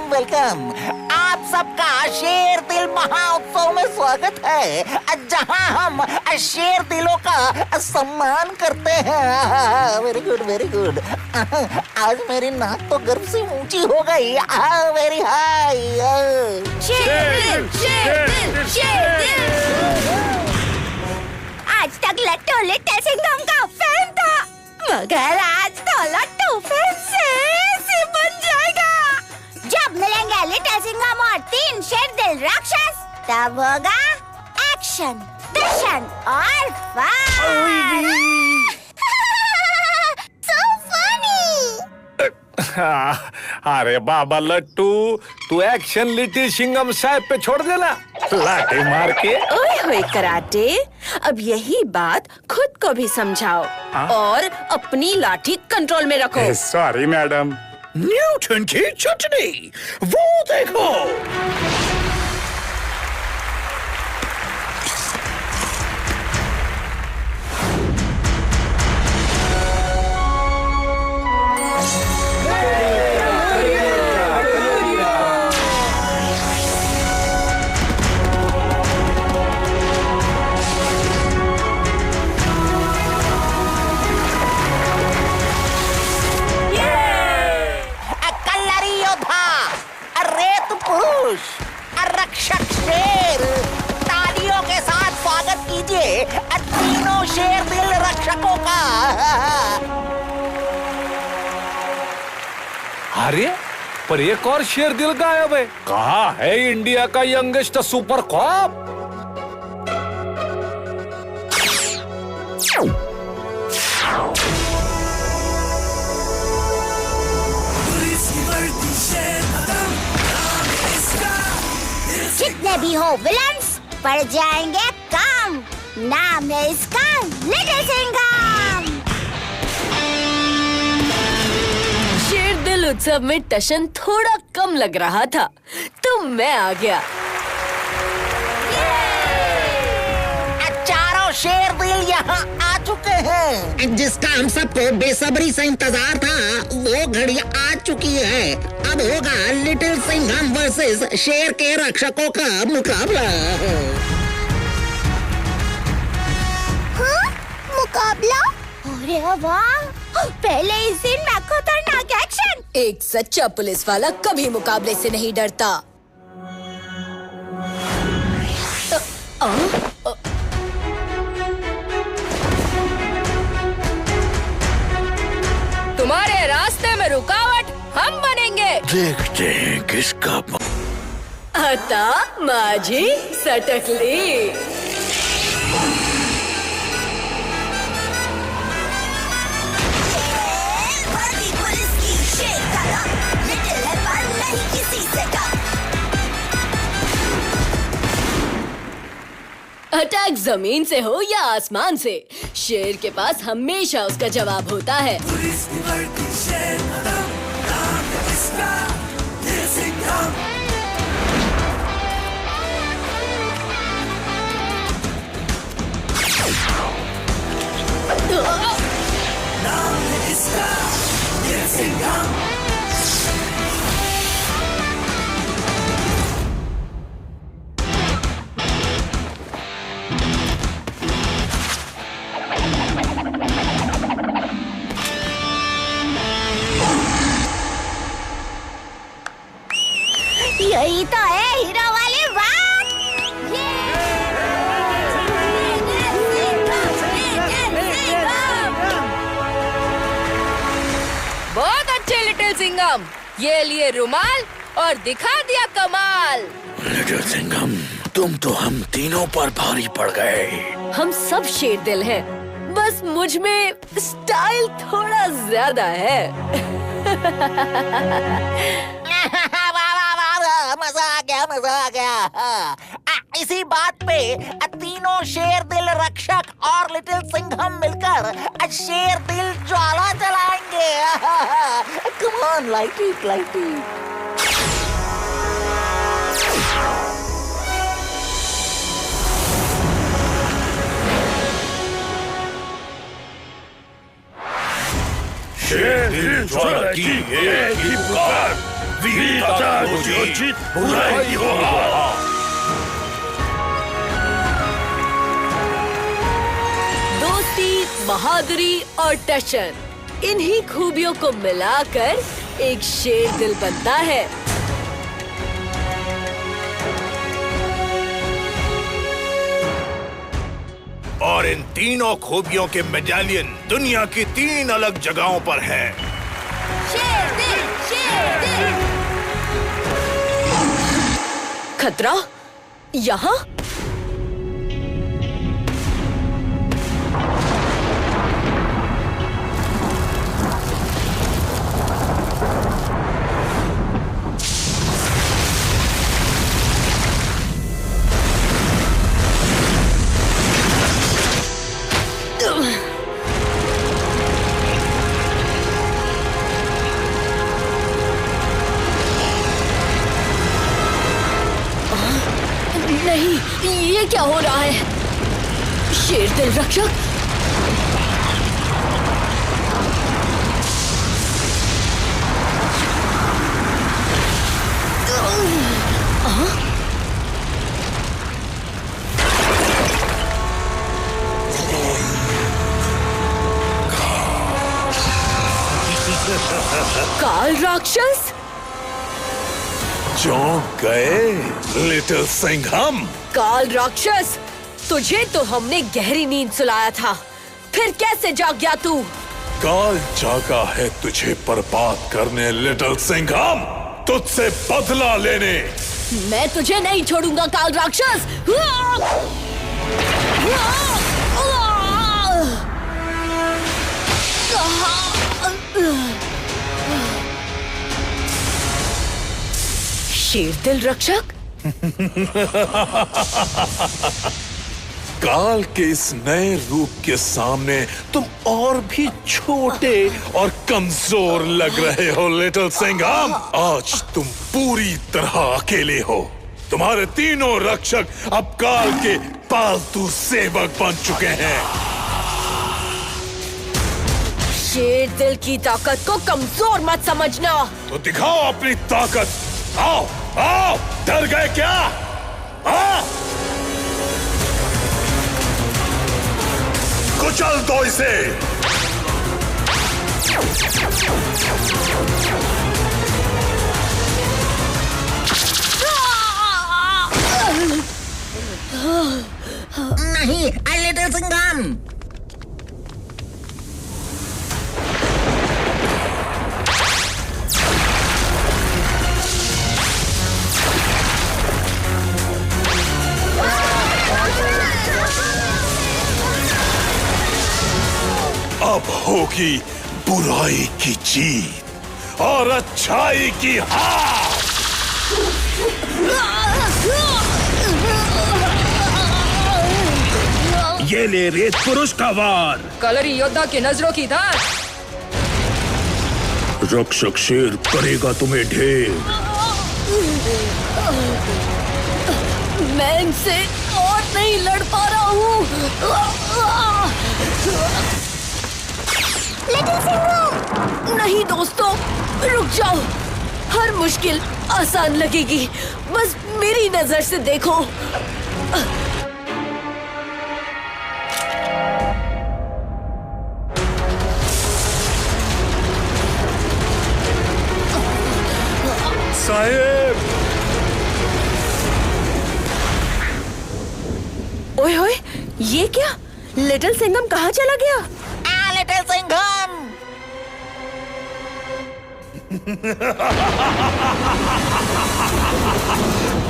Welcome. आप सबका शेर दिल महाउत्सव में स्वागत है, जहां हम शेर दिलों का सम्मान करते हैं। Very good very good. आज मेरी नाक तो गर्व से ऊंची हो गई। Very high. शेर दिल, शेर दिल, शेर दिल। आज तक लट्टू लिटिल सिंघम का फैन था, मगर आज तो लट्टू फैन से बन जाएगा। जब मिलेंगे लिटिल सिंघम और 3 शेर दिल राक्षस, तब होगा एक्शन, दर्शन और फन। So funny! अरे बाबा लट्टू, तू एक्शन लिटिल सिंघम साहब पे छोड़ देना, लाठी मार के। ओए होए कराटे, अब यही बात खुद को भी समझाओ और अपनी लाठी कंट्रोल में रखो। Sorry madam. न्यूटन की चटनी, वो देखो। रक्षक शेर, तालियों के साथ स्वागत कीजिए तीनों शेर दिल रक्षकों का। अरे पर एक और शेर दिल गायब है। कहाँ है इंडिया का यंगेस्ट सुपर कॉप? जितने भी हो विलन्स पड़ जाएंगे काम। नाम है इसका लिटिल सिंघम। शेर दिल उत्सव में टशन थोड़ा कम लग रहा था, तो मैं आ गया। चारों शेर दिल यहाँ आ चुके हैं, जिसका हम सबको बेसब्री से इंतजार था, वो घड़ी आ चुकी है। अब होगा लिटिल सिंघम वर्सेस शेर के रक्षकों का मुकाबला। हाँ? मुकाबला? अरे वाह! पहले ही सीन में खतरनाक एक्शन। एक सच्चा पुलिस वाला कभी मुकाबले से नहीं डरता। तुम्हारे रास्ते में रुकावट हम बनेंगे। देखते हैं किसका। आता माझी सटकली। पुलिस की शेर का दम, लिटिल है पर नहीं किसी से कम। अटैक जमीन से हो या आसमान से, शेर के पास हमेशा उसका जवाब होता है। पुलिस की वर्दी शेर का दम, नाम है इसका लिटिल सिंघम। नाम है इसका लिटिल सिंघम। यही तो है हीरो वाली बात। बहुत अच्छे लिटिल सिंघम, ये लिए रुमाल और दिखा दिया कमाल। लिटिल सिंघम, तुम तो हम तीनों पर भारी पड़ गए। हम सब शेर दिल हैं, बस मुझ में स्टाइल थोड़ा ज्यादा है। मजा आ गया, मजा आ गया। इसी बात पे तीनों शेर दिल रक्षक और लिटिल सिंघम मिलकर शेर दिल ज्वाला जलाएंगे। Come on, light it, light it. शेर दिल ज्वाला की एक ही पुकार, वीरता को जीत, बुराई को हार। दोस्ती, बहादुरी और टशन, इन्हीं खूबियों को मिलाकर एक शेर दिल बनता है। और इन तीनों खूबियों के मेडालियन दुनिया की 3 अलग जगहों पर हैं। शेर दिल, शेर दिल। खतरा यहाँ? नहीं, ये क्या हो रहा है? शेर दिल रक्षक? काल राक्षस? चौंक गए लिटिल सिंघम? काल राक्षस, तुझे तो हमने गहरी नींद सुलाया था, फिर कैसे जाग गया तू? काल जागा है तुझे बर्बाद करने लिटिल सिंघम, तुझसे बदला लेने। मैं तुझे नहीं छोड़ूंगा काल राक्षस। शेर दिल रक्षक? काल के इस नए रूप के सामने तुम और भी छोटे और कमजोर लग रहे हो लिटिल सिंघम। आज तुम पूरी तरह अकेले हो। तुम्हारे तीनों रक्षक अब काल के पालतू सेवक बन चुके हैं। शेर दिल की ताकत को कमजोर मत समझना। तो दिखाओ अपनी ताकत। आओ आओ, डर गए क्या? हाँ? कुचल दो इसे। नहीं, लिटिल सिंघम। अब होगी बुराई की जीत और अच्छाई की हार। ये ले रेत पुरुष का वार। कलरी योद्धा की नजरों की धार। रक्षक शेर करेगा तुम्हें ढेर। मैं इनसे और नहीं लड़ पा रहा हूँ। नहीं दोस्तों, रुक जाओ। हर मुश्किल आसान लगेगी, बस मेरी नजर से देखो। साहेब, ओए होए, ये क्या? लिटिल सिंघम कहाँ चला गया? लिटिल सिंघम।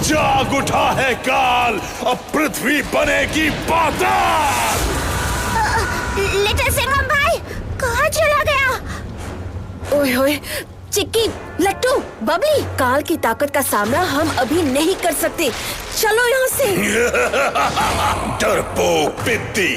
जाग उठा है काल, अब पृथ्वी बनेगी पाताल। लिटिल सिंघम भाई, कहाँ चला गया? ओए होए, चिक्की, लट्टू, बबली, काल की ताकत का सामना हम अभी नहीं कर सकते। चलो यहाँ से। डरपोक पिद्दी।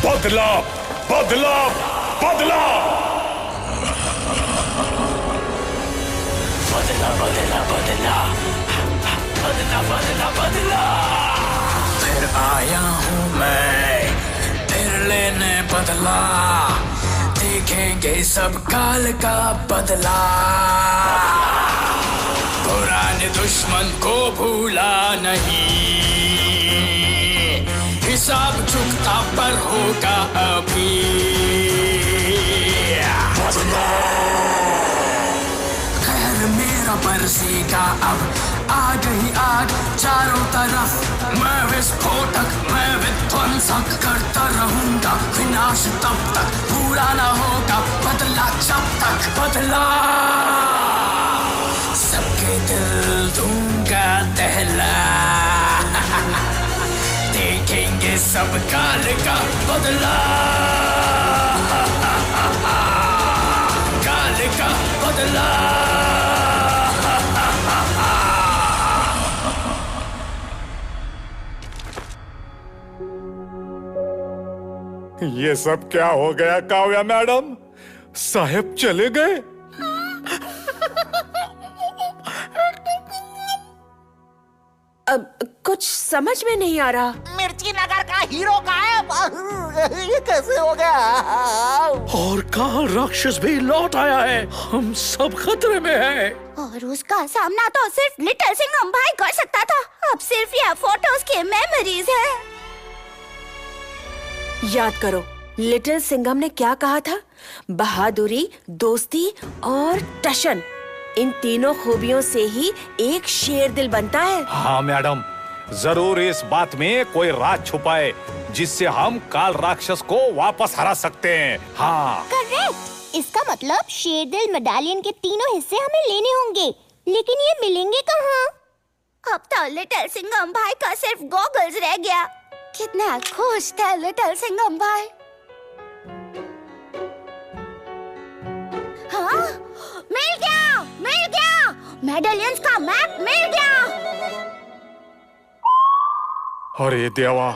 बदला, बदला, बदला। बदला बदला बदला बदला बदला बदला फिर आया हूँ मैं फिर लेने बदला देखेंगे सब काल का बदला पुराने दुश्मन को भूला नहीं हिसाब चुकता पर होगा अभी खैर मेरा बरसेगा अब आ गई आग चारों तरफ मैं विस्फोटक मैं विध्वंसक करता रहूंगा विनाश तब तक पूरा ना होगा बदला जब तक बदला सबके दिल दूंगा दहला देखेंगे सब काल का बदला काल का बदला ये सब क्या हो गया काव्या मैडम? साहब चले गए? अब कुछ समझ में नहीं आ रहा। मिर्ची नगर का हीरो गायब। ये कैसे हो गया? और काल राक्षस भी लौट आया है। हम सब खतरे में हैं। और उसका सामना तो सिर्फ लिटिल सिंघम भाई कर सकता था। अब सिर्फ ये फोटोज के मेमोरीज है। याद करो लिटिल सिंघम ने क्या कहा था? बहादुरी, दोस्ती और टशन, इन तीनों खूबियों से ही एक शेर दिल बनता है। हाँ मैडम, जरूर इस बात में कोई राज छुपाए जिससे हम काल राक्षस को वापस हरा सकते हैं। हाँ करेक्ट। इसका मतलब शेर दिल मेडालियन के तीनों हिस्से हमें लेने होंगे, लेकिन ये मिलेंगे कहाँ? अब तो लिटिल सिंघम भाई का सिर्फ गॉगल्स रह गया। कितना खुश था लिटिल सिंघम भाई। हाँ, मिल गया, मिल गया। मेडालियंस का मैप मिल गया। अरे देवा,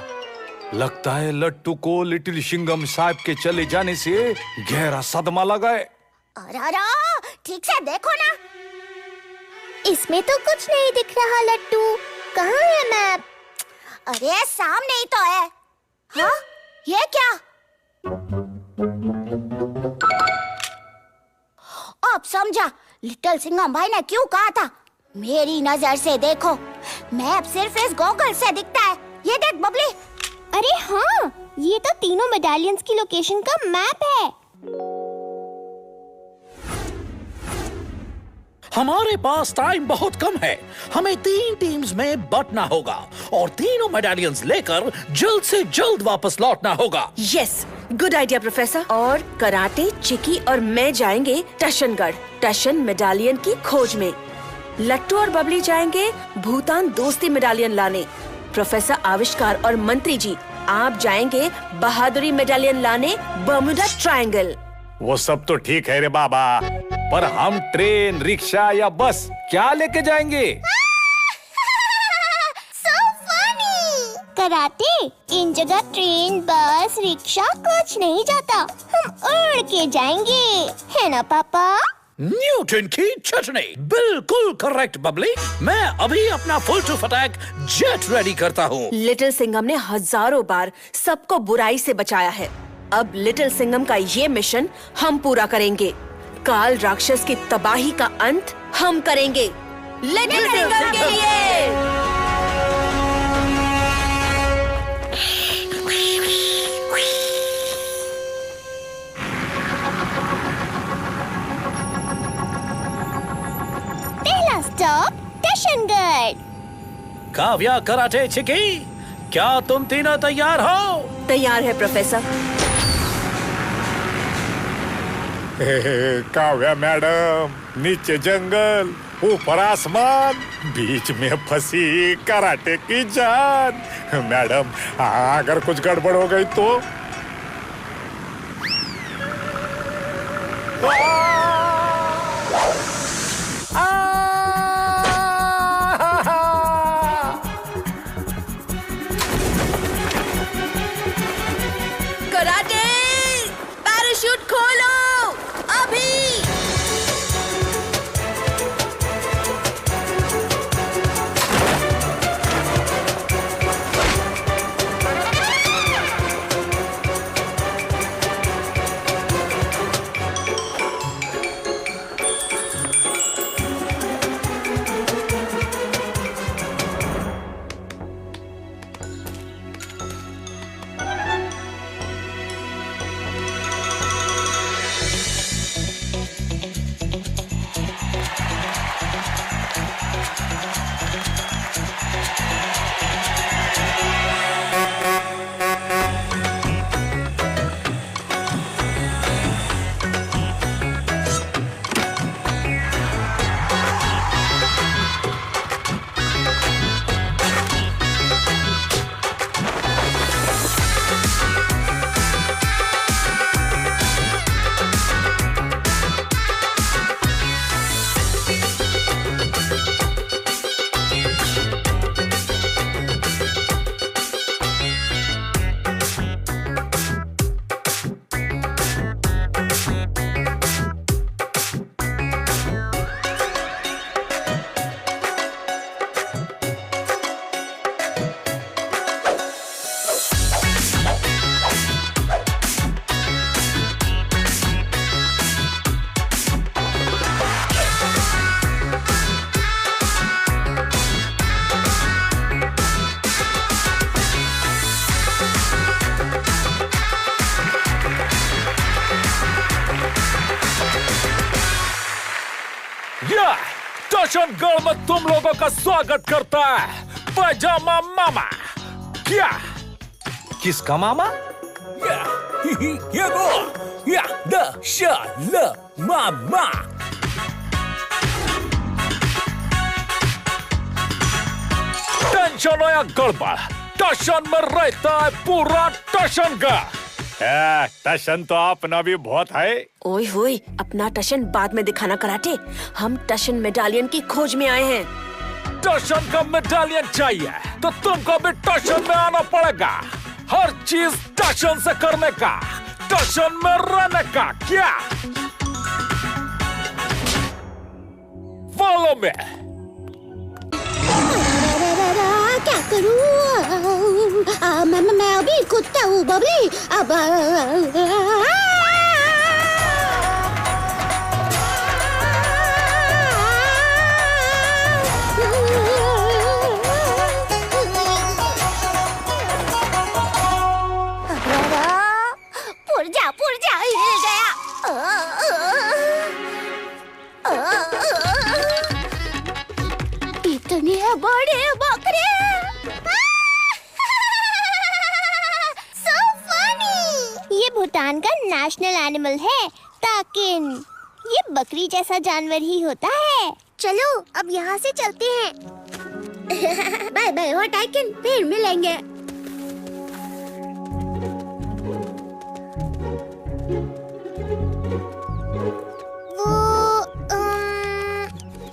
लगता है लट्टू को लिटिल सिंघम साहब के चले जाने से गहरा सदमा लगा है। अरे ठीक से देखो ना। इसमें तो कुछ नहीं दिख रहा लट्टू। कहाँ है मैप? अरे सामने ही तो है। हाँ, ये क्या? अब समझा लिटिल सिंघम भाई ने क्यों कहा था। मेरी नजर से देखो, मैप सिर्फ इस गॉगल से दिखता है। ये देख बबली। अरे हाँ, ये तो तीनों मेडालियंस की लोकेशन का मैप है। हमारे पास टाइम बहुत कम है। हमें 3 टीम्स में बंटना होगा और तीनों मेडालियंस लेकर जल्द से जल्द वापस लौटना होगा। Yes, good idea professor. और कराटे, चिकी और मैं जाएंगे टशनगढ़, टशन मेडालियन की खोज में। लट्टू और बबली जाएंगे भूटान दोस्ती मेडालियन लाने। प्रोफेसर आविष्कार और मंत्री जी, आप जाएंगे बहादुरी मेडालियन लाने बर्मुडा ट्रायंगल। वो सब तो ठीक है रे बाबा, पर हम ट्रेन, रिक्शा या बस क्या लेके जाएंगे? So funny! कराटे, इन जगह ट्रेन, बस, रिक्शा कुछ नहीं जाता। हम उड़ के जाएंगे, है ना पापा? न्यूटन की चटनी, बिल्कुल करेक्ट बबली। मैं अभी अपना full to attack jet ready करता हूँ। लिटिल सिंघम ने हजारों बार सबको बुराई से बचाया है। अब लिटिल सिंघम का ये मिशन हम पूरा करेंगे। काल राक्षस की तबाही का अंत हम करेंगे लिटिल सिंघम के लिए। पहला स्टॉप टशनगढ़। काव्या, कराटे, चिकी, क्या तुम तीनों तैयार हो? तैयार है प्रोफेसर। काव्या मैडम, नीचे जंगल, ऊपर आसमान, बीच में फंसी कराटे की जान। मैडम, अगर कुछ गड़बड़ हो गई तो? कराटे, पैराशूट खोलो अभी। टशनगढ़ में तुम लोगों का स्वागत करता है पैजामा मामा। क्या किसका मामा? मामा। टेंशन हो या गड़बड़, टशन में रहता है पूरा टशनगढ़। टशन तो अपना भी बहुत है। ओए होए, अपना टशन बाद में दिखाना कराटे। हम टशन मेडालियन की खोज में आए हैं। टशन का मेडालियन चाहिए तो तुमको भी टशन में आना पड़ेगा। हर चीज टशन से करने का, टशन में रहने का। क्या फॉलो में? क्या करूं? मैं अभी कुत्ता हूँ बबली। अब पुरजा हिल गया। इतने बड़े बकरे। So funny! ये भूटान का नेशनल एनिमल है ताकिन। ये बकरी जैसा जानवर ही होता है। चलो अब यहाँ से चलते हैं। बाय बाय हो टाइकिन, फिर मिलेंगे।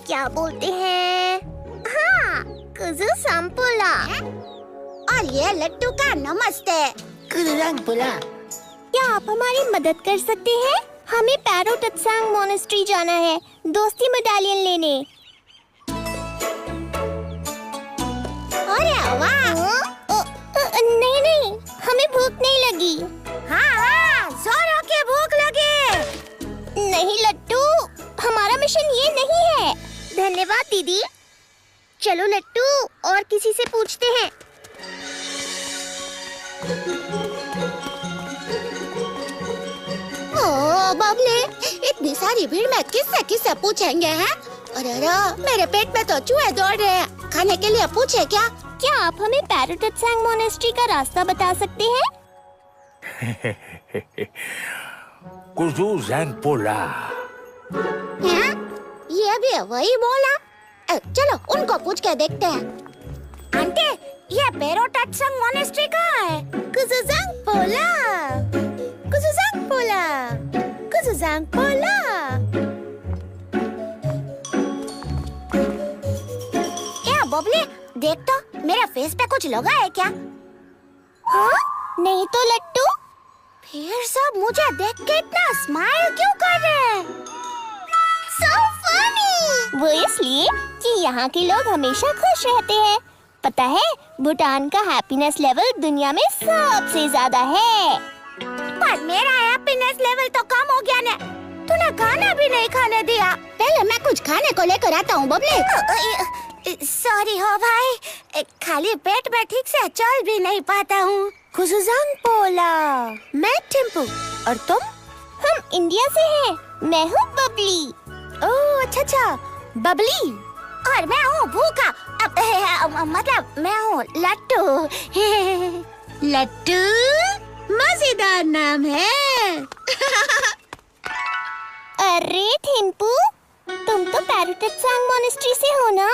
क्या बोलते हैं? हाँ, कुजू संपुला। और ये लट्टू का नमस्ते। कुजू संपुला। क्या आप हमारी मदद कर सकते हैं? हमें पैरो टत्सांग मोनेस्ट्री जाना है, दोस्ती मेडालियन लेने। अरे वाह! नहीं, हमें भूख नहीं लगी। हाँ, जोरों की भूख लगी। नहीं लट्टू, हमारा मिशन ये नहीं है। धन्यवाद दीदी। चलो लट्टू, और किसी से पूछते हैं। ओ बबले, इतनी सारी भीड़ में किससे पूछेंगे हैं? अरे मेरे पेट में तो चूहे दौड़ रहे हैं। खाने के लिए पूछे क्या? क्या आप हमें पैरो टत्सांग मोनेस्ट्री का रास्ता बता सकते हैं? कुजू ज़ैंगपोला। ये भी वही बोला। चलो उनको पूछ के देखते हैं। आंटी, ये पैरो टत्सांग मोनेस्ट्री कहाँ है? कुजू ज़ैंगपोला। क्या बबली, देख तो मेरे फेस पे कुछ लगा है क्या? हाँ? नहीं तो लट्टू। फिर सब मुझे देख के इतना स्माइल क्यों कर रहे हैं? So funny! वो इसलिए कि यहाँ के लोग हमेशा खुश रहते हैं। पता है, भूटान का हैप्पीनेस लेवल दुनिया में सबसे ज्यादा है। पर मेरा हैप्पीनेस लेवल तो कम हो गया ने। तूने खाना भी नहीं खाने दिया। पहले मैं कुछ खाने को लेकर आता हूँ बबली। सॉरी हो भाई, खाली पेट में ठीक से चल भी नहीं पाता हूँ। कुजू ज़ैंगपोला। मैं टिम्पू, और तुम? हम इंडिया से हैं। मैं हूँ बबली। ओह अच्छा, बबली। और मैं हूँ भूखा। मतलब मैं हूँ लट्टू। लट्टू मजेदार नाम है। अरे टिम्पू, तुम तो पैरो टत्सांग मोनेस्ट्री से हो ना?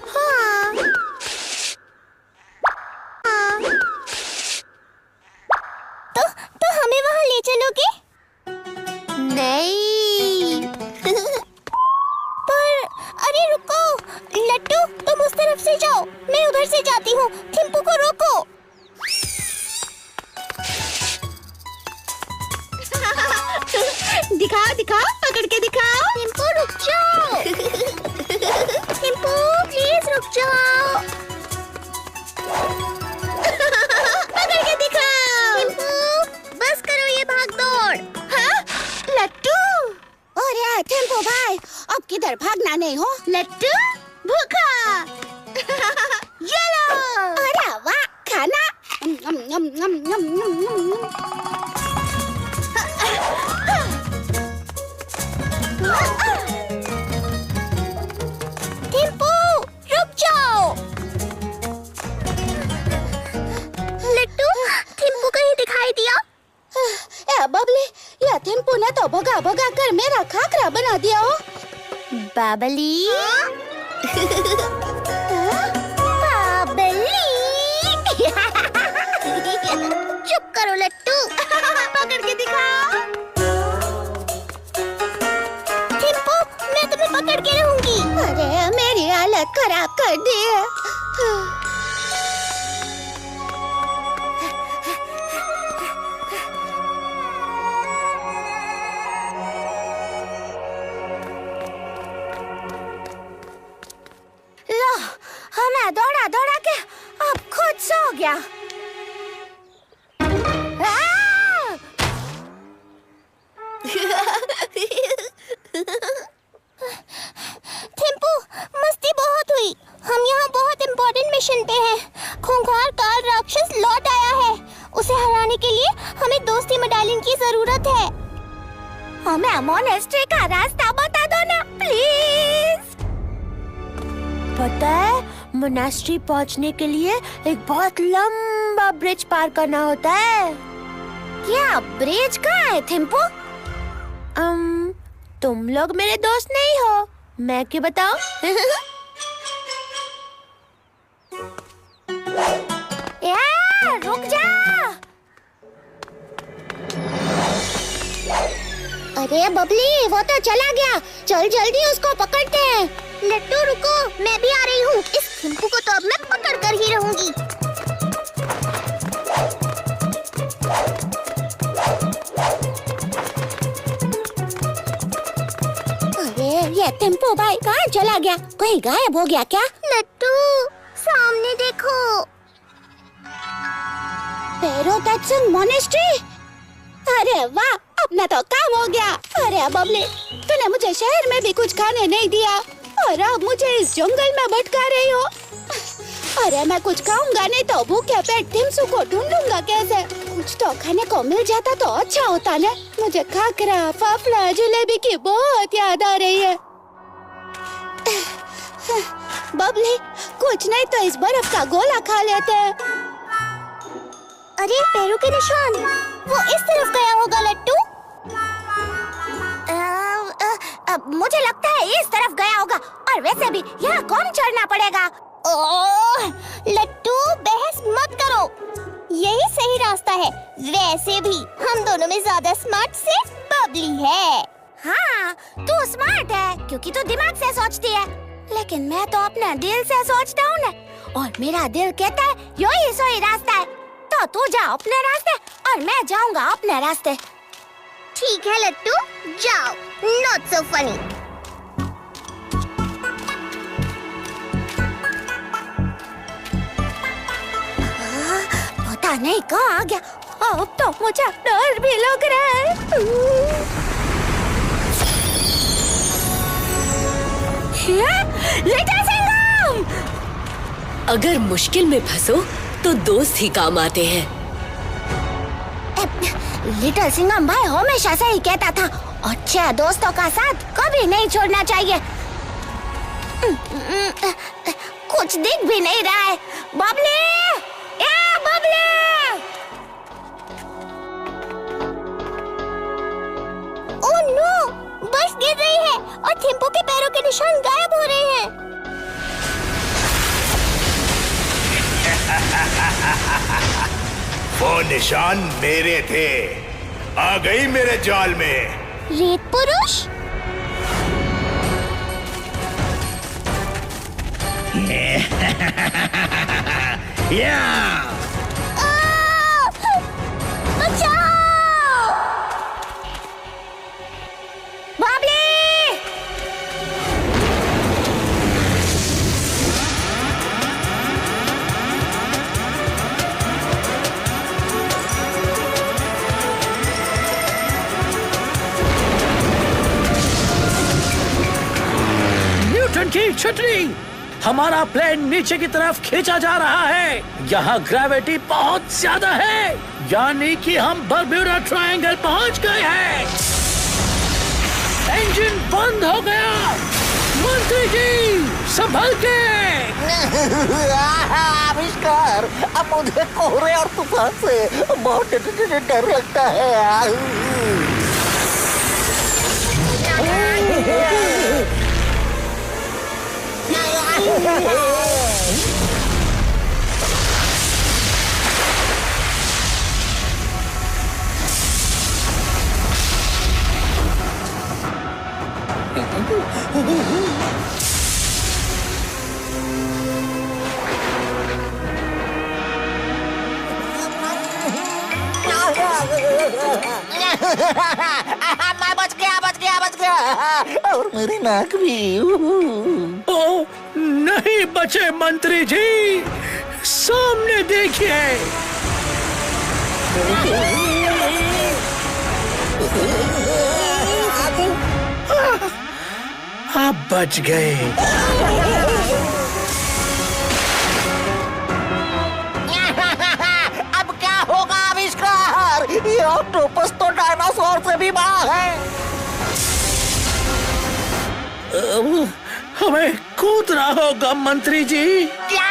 हाँ। तो हमें वहाँ ले चलोगे? नहीं। पर अरे रुको, लट्टू तुम उस तरफ से जाओ, मैं उधर से जाती हूँ। टिम्पू को रोको। दिखाओ, पकड़ के दिखाओ। टिम्पू रुक जाओ। टिम्पू प्लीज रुक जाओ। पकड़ के दिखाओ। टिम्पू बस करो ये भाग दौड़। हाँ? लट्टू। अरे टिम्पू भाई, अब किधर भागना नहीं हो? लट्टू भूखा। ये लो। अरे वाह, खाना। टेम्पो ने तो भगा भगा कर मेरा खाखरा बना दिया हो। बाबली बाबली चुप करो लट्टू, पकड़ के दिखाओ। टिम्पू, मैं तुम्हें पकड़ के रहूंगी। अरे मेरी हालत खराब कर दी है। लो, मैं दौड़ा दौड़ा के अब खुद सो गया। टिम्पू, मस्ती बहुत हुई। हम यहाँ बहुत इम्पोर्टेंट मिशन पे हैं। खूंखार काल राक्षस लौट आया है। उसे हराने के लिए हमें दोस्ती मेडालियन की जरूरत है। हमें मोनेस्ट्री का रास्ता बता दो ना प्लीज। पता है, मोनेस्ट्री पहुँचने के लिए एक बहुत लंबा ब्रिज पार करना होता है। क्या ब्रिज कहाँ है टिम्पू? तुम लोग मेरे दोस्त नहीं हो, मैं क्यों बताऊं? रुक जा। अरे बबली, वो तो चला गया। चल जल्दी उसको पकड़ते हैं। लट्टू रुको, मैं भी आ रही हूँ। इस टिम्पू को तो अब मैं पकड़ कर ही रहूंगी। ये टिम्पू भाई कहाँ चला गया? कहीं गायब हो गया क्या? लट्टू, सामने देखो। पेरो तत्सुंग मोनेस्ट्री। अरे वाह, अपना तो काम हो गया। अरे बबली, तूने मुझे शहर में भी कुछ खाने नहीं दिया और अब मुझे इस जंगल में भटका रही हो। अरे मैं कुछ खाऊंगा नहीं तो भूखे पेट टिम्सू को ढूंढूंगा कैसे? कुछ तो खाने को मिल जाता तो अच्छा होता ना। मुझे खाकरा, फाफड़ा, जलेबी की बहुत याद आ रही है। बबली, कुछ नहीं तो इस बर्फ का गोला खा लेते हैं। अरे पैरों के निशान, वो इस तरफ गया होगा लट्टू। मुझे लगता है इस तरफ गया होगा। और वैसे भी यहाँ कौन चढ़ना पड़ेगा? ओह लट्टू, बहस मत करो। यही सही रास्ता है। वैसे भी हम दोनों में ज्यादा स्मार्ट सिर्फ बबली है। हाँ, तू स्मार्ट है क्योंकि तू दिमाग से सोचती है, लेकिन मैं तो अपने दिल से सोचता हूँ ना। और मेरा दिल कहता है यही सही रास्ता है। तो तू जा अपने रास्ते और मैं जाऊंगा अपने रास्ते। ठीक है लट्टू, जाओ। Not so funny. पता नहीं कहाँ आ गया। अब तो मुझे डर भी लग रहा है। लिटिल सिंघम! अगर मुश्किल में फंसो तो दोस्त ही काम आते हैं। लिटिल सिंघम भाई हमेशा से ही कहता था, अच्छे दोस्तों का साथ कभी नहीं छोड़ना चाहिए। कुछ दिख भी नहीं रहा है। बबली, ए बबली! ओह नो, बर्फ गिर रही है और टिम्पू के पैरों के निशान गायब हो रहे हैं। वो निशान मेरे थे। आ गई मेरे जाल में। रेत पुरुष? बचाओ! बबली! न्यूटन की छतरी, हमारा प्लेन नीचे की तरफ खींचा जा रहा है। यहाँ ग्रेविटी बहुत ज्यादा है, यानी कि हम बरम्यूडा ट्रायंगल पहुँच गए हैं। इंजन बंद हो गया। मंत्री जी, संभल के। आविष्कार, अब मुझे कोहरे और तूफान से बहुत डर लगता है। मैं बच गया और मेरी नाक भी। ओ नहीं बचे मंत्री जी, सामने देखिए। आप बच गए। अब क्या होगा आविष्कार? ये ऑक्टोपस तो डायनासोर से भी बड़ा है। हमें कूदना होगा मंत्री जी। क्या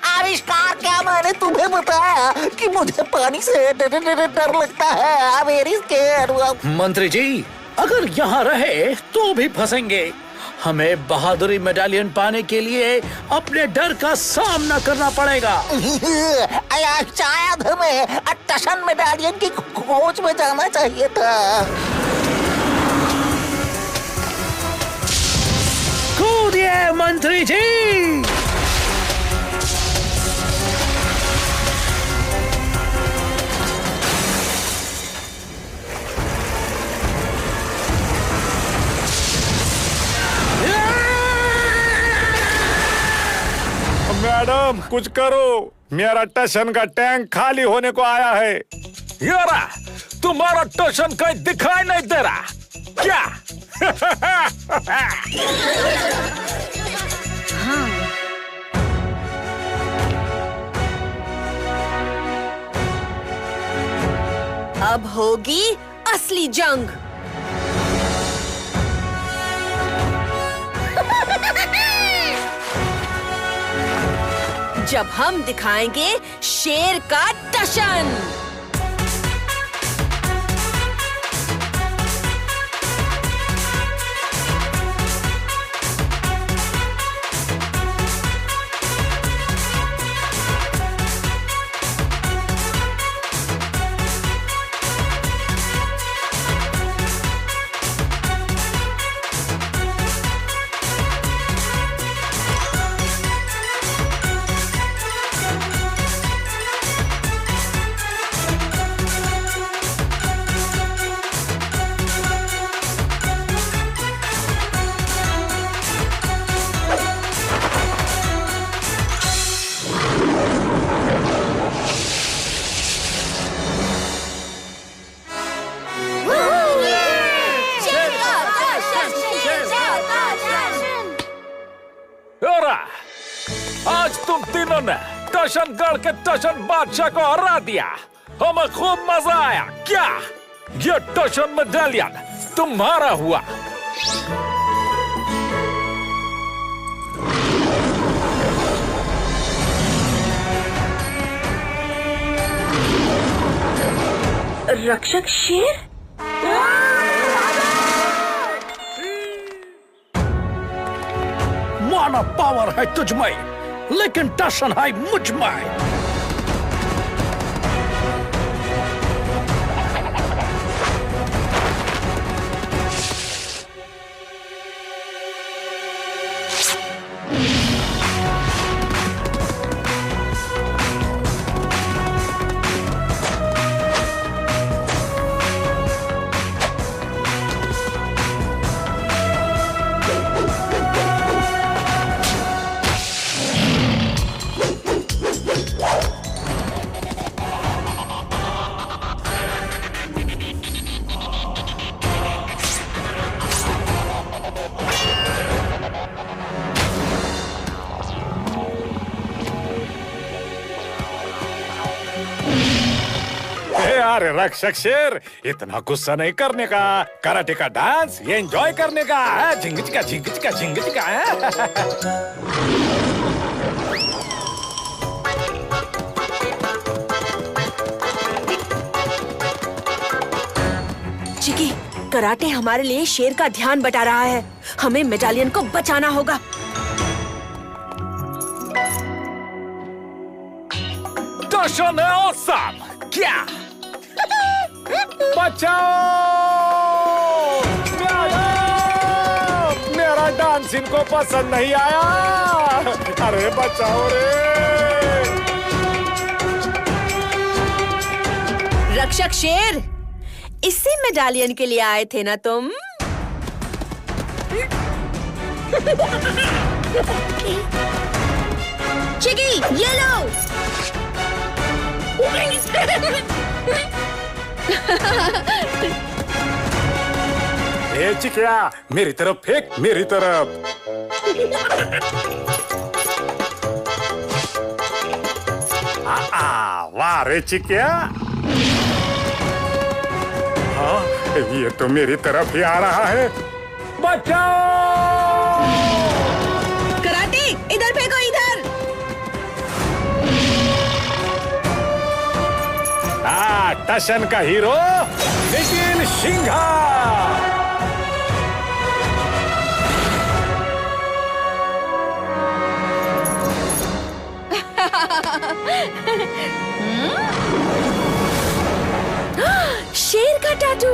आविष्कार? क्या मैंने तुम्हें बताया कि मुझे पानी से डर लगता है? Very scared. मंत्री जी, अगर यहाँ रहे तो भी फंसेंगे। हमें बहादुरी मेडालियन पाने के लिए अपने डर का सामना करना पड़ेगा। शायद हमें टशन मेडालियन की खोज में जाना चाहिए था। कूदिए मंत्री जी। मैडम कुछ करो, मेरा टशन का टैंक खाली होने को आया है। यारा, तुम्हारा टशन कहीं दिखाई नहीं दे रहा क्या? अब होगी असली जंग। जब हम दिखाएंगे शेर का टशन। यारा, आज तुम तीनों ने टशनगढ़ के टशन बादशाह को हरा दिया। हमें खूब मजा आया। क्या ये टशन मेडालियन तुम्हारा हुआ? रक्षक शेर? माना पावर है तुझ में, लेकिन टशन है मुझ में। अरे रक्षक शेर, इतना गुस्सा नहीं करने का। कराटे का डांस ये एंजॉय करने का है। झिंगचिका झिंगचिका झिंगचिका है। चिकी, कराटे हमारे लिए शेर का ध्यान बटा रहा है। हमें मेडालियन को बचाना होगा। टशन है ऑसम। क्या? बचाओ! मेरा डांस इनको पसंद नहीं आया। अरे बचाओ रे! रक्षक शेर, इसी मेडालियन के लिए आए थे ना तुम? चिकी, ये लो। ए चिकिया, मेरी तरफ फेंक, मेरी तरफ। वाह रे चिकिया। हाँ, ये तो मेरी तरफ ही आ रहा है। बचाओ! कराटे, इधर फेंको, इधर। टशन का हीरो निखिल सिंघा। शेर का टैटू।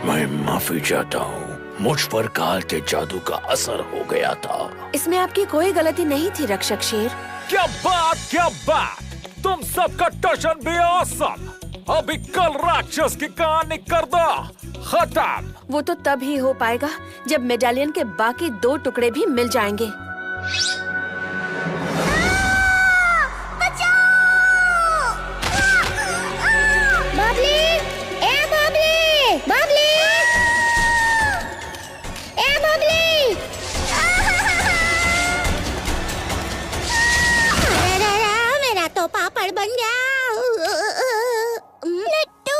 मैं माफी चाहता हूँ, मुझ पर काल के जादू का असर हो गया था। इसमें आपकी कोई गलती नहीं थी रक्षक शेर। क्या बात, क्या बात! तुम सबका टशन भी ऑसम। अभी कल राक्षस की कहानी कर दो, खत्म। वो तो तब ही हो पाएगा जब मेडालियन के बाकी 2 टुकड़े भी मिल जाएंगे। बबली, ए बबली, बबली, ए बबली। अरे मेरा तो पापड़ बन गया। लट्टू,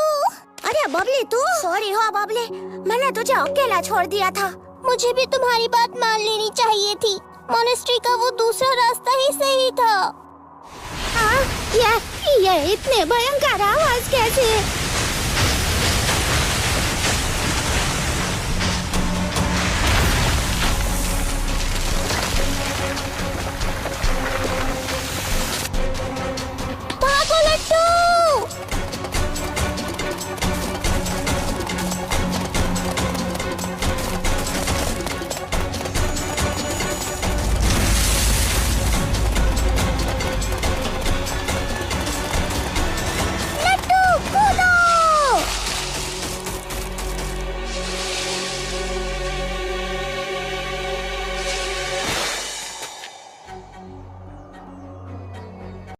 अरे बबली तू। सॉरी हो बबली, मैंने तुझे अकेला छोड़ दिया था। मुझे भी तुम्हारी बात मान लेनी चाहिए थी। मोनेस्ट्री का वो दूसरा रास्ता ही सही था। ये इतने भयंकर आवाज कैसे?